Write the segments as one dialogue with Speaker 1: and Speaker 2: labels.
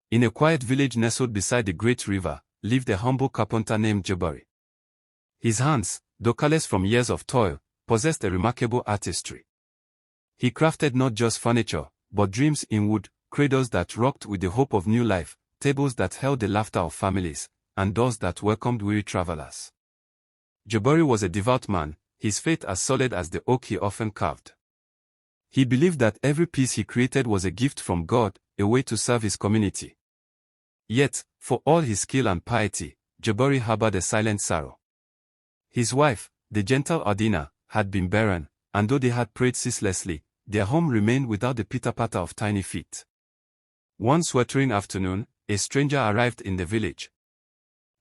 Speaker 1: In a quiet village nestled beside the great river, lived a humble carpenter named Jabari. His hands, though calloused from years of toil, possessed a remarkable artistry. He crafted not just furniture, but dreams in wood, cradles that rocked with the hope of new life, tables that held the laughter of families, and doors that welcomed weary travelers. Jabari was a devout man, his faith as solid as the oak he often carved. He believed that every piece he created was a gift from God, a way to serve his community. Yet, for all his skill and piety, Jabari harbored a silent sorrow. His wife, the gentle Adina, had been barren, and though they had prayed ceaselessly, their home remained without the pitter-patter of tiny feet. One sweltering afternoon, a stranger arrived in the village.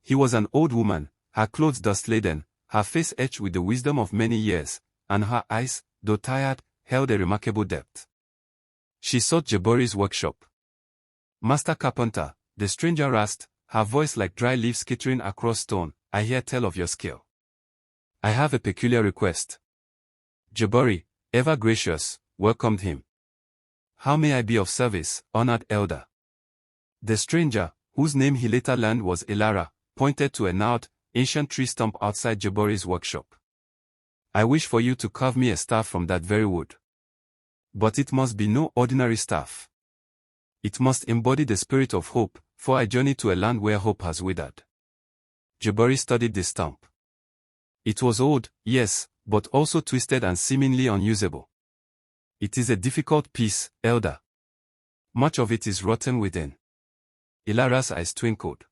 Speaker 1: He was an old woman, her clothes dust-laden, her face etched with the wisdom of many years, and her eyes, though tired, held a remarkable depth. She sought Jabari's workshop. "Master Carpenter," the stranger asked, her voice like dry leaves skittering across stone, "I hear tell of your skill. I have a peculiar request." Jabari, ever gracious, welcomed him. "How may I be of service, honored elder?" The stranger, whose name he later learned was Ilara, pointed to a gnarled, ancient tree stump outside Jabari's workshop. "I wish for you to carve me a staff from that very wood. But it must be no ordinary staff. It must embody the spirit of hope, for I journey to a land where hope has withered." Jabari studied the stump. It was old, yes, but also twisted and seemingly unusable. "It is a difficult piece, elder. Much of it is rotten within." Ilara's eyes twinkled.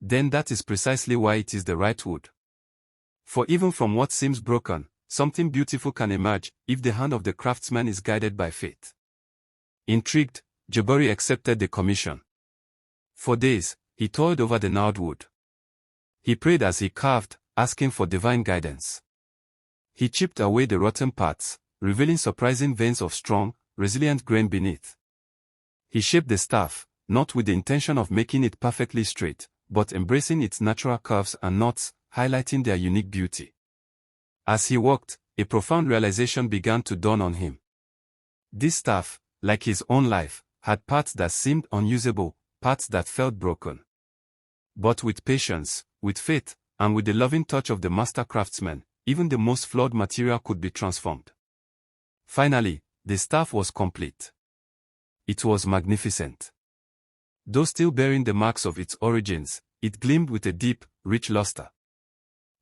Speaker 1: "Then that is precisely why it is the right wood. For even from what seems broken, something beautiful can emerge, if the hand of the craftsman is guided by faith." Intrigued, Jabari accepted the commission. For days, he toiled over the gnarled wood. He prayed as he carved, asking for divine guidance. He chipped away the rotten parts, revealing surprising veins of strong, resilient grain beneath. He shaped the staff, not with the intention of making it perfectly straight, but embracing its natural curves and knots, highlighting their unique beauty. As he walked, a profound realization began to dawn on him. This staff, like his own life, had parts that seemed unusable, parts that felt broken. But with patience, with faith, and with the loving touch of the master craftsman, even the most flawed material could be transformed. Finally, the staff was complete. It was magnificent. Though still bearing the marks of its origins, it gleamed with a deep, rich luster.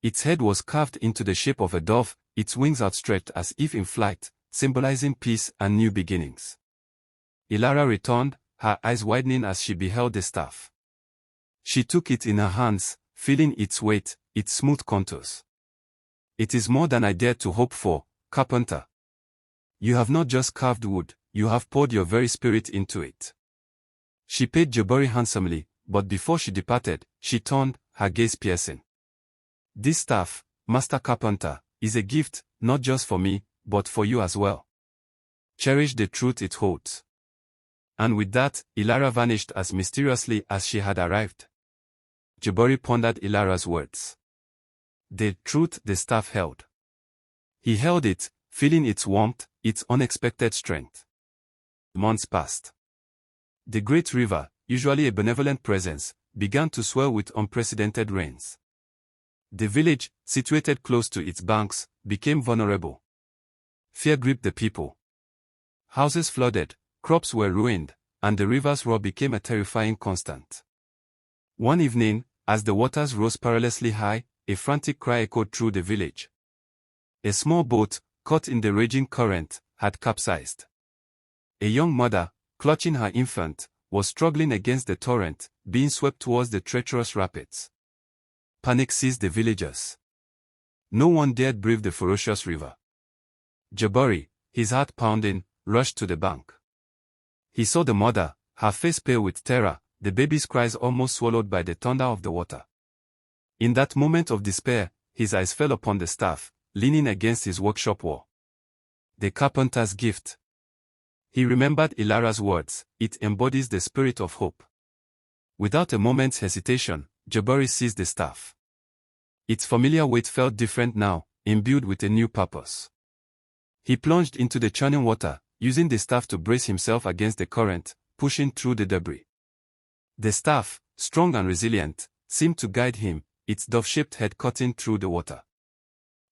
Speaker 1: Its head was carved into the shape of a dove, its wings outstretched as if in flight, symbolizing peace and new beginnings. Ilara returned, her eyes widening as she beheld the staff. She took it in her hands, feeling its weight, its smooth contours. "It is more than I dared to hope for, carpenter. You have not just carved wood, you have poured your very spirit into it." She paid Jabari handsomely, but before she departed, she turned, her gaze piercing. "This staff, Master Carpenter, is a gift, not just for me, but for you as well. Cherish the truth it holds." And with that, Ilara vanished as mysteriously as she had arrived. Jabari pondered Ilara's words. The truth the staff held. He held it, feeling its warmth, its unexpected strength. Months passed. The great river, usually a benevolent presence, began to swell with unprecedented rains. The village, situated close to its banks, became vulnerable. Fear gripped the people. Houses flooded, crops were ruined, and the river's roar became a terrifying constant. One evening, as the waters rose perilously high, a frantic cry echoed through the village. A small boat, caught in the raging current, had capsized. A young mother, clutching her infant, was struggling against the torrent, being swept towards the treacherous rapids. Panic seized the villagers. No one dared brave the ferocious river. Jabari, his heart pounding, rushed to the bank. He saw the mother, her face pale with terror, the baby's cries almost swallowed by the thunder of the water. In that moment of despair, his eyes fell upon the staff, leaning against his workshop wall. The carpenter's gift. He remembered Ilara's words, "It embodies the spirit of hope." Without a moment's hesitation, Jabari seized the staff. Its familiar weight felt different now, imbued with a new purpose. He plunged into the churning water, using the staff to brace himself against the current, pushing through the debris. The staff, strong and resilient, seemed to guide him, its dove-shaped head cutting through the water.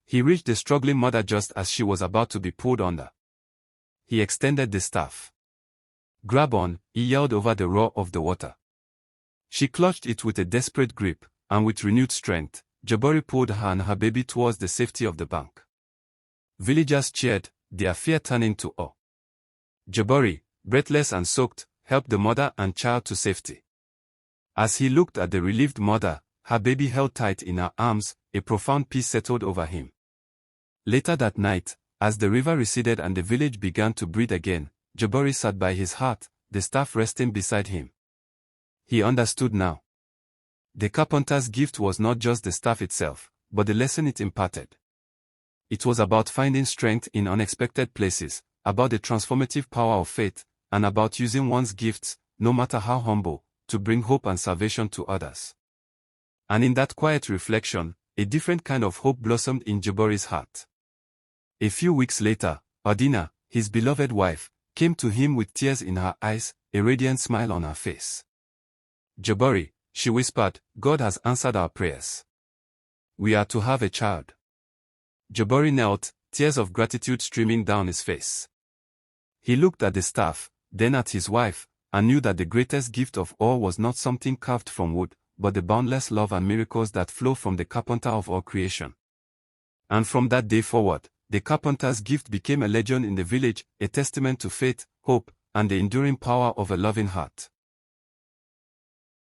Speaker 1: He reached the struggling mother just as she was about to be pulled under. He extended the staff. "Grab on," he yelled over the roar of the water. She clutched it with a desperate grip, and with renewed strength, Jabari pulled her and her baby towards the safety of the bank. Villagers cheered, their fear turning to awe. Jabari, breathless and soaked, helped the mother and child to safety. As he looked at the relieved mother, her baby held tight in her arms, a profound peace settled over him. Later that night, as the river receded and the village began to breathe again, Jabari sat by his heart, the staff resting beside him. He understood now. The carpenter's gift was not just the staff itself, but the lesson it imparted. It was about finding strength in unexpected places, about the transformative power of faith, and about using one's gifts, no matter how humble, to bring hope and salvation to others. And in that quiet reflection, a different kind of hope blossomed in Jabari's heart. A few weeks later, Adina, his beloved wife, came to him with tears in her eyes, a radiant smile on her face. "Jabari," she whispered, "God has answered our prayers. We are to have a child." Jabari knelt, tears of gratitude streaming down his face. He looked at the staff, then at his wife, and knew that the greatest gift of all was not something carved from wood, but the boundless love and miracles that flow from the carpenter of all creation. And from that day forward, the carpenter's gift became a legend in the village, a testament to faith, hope, and the enduring power of a loving heart.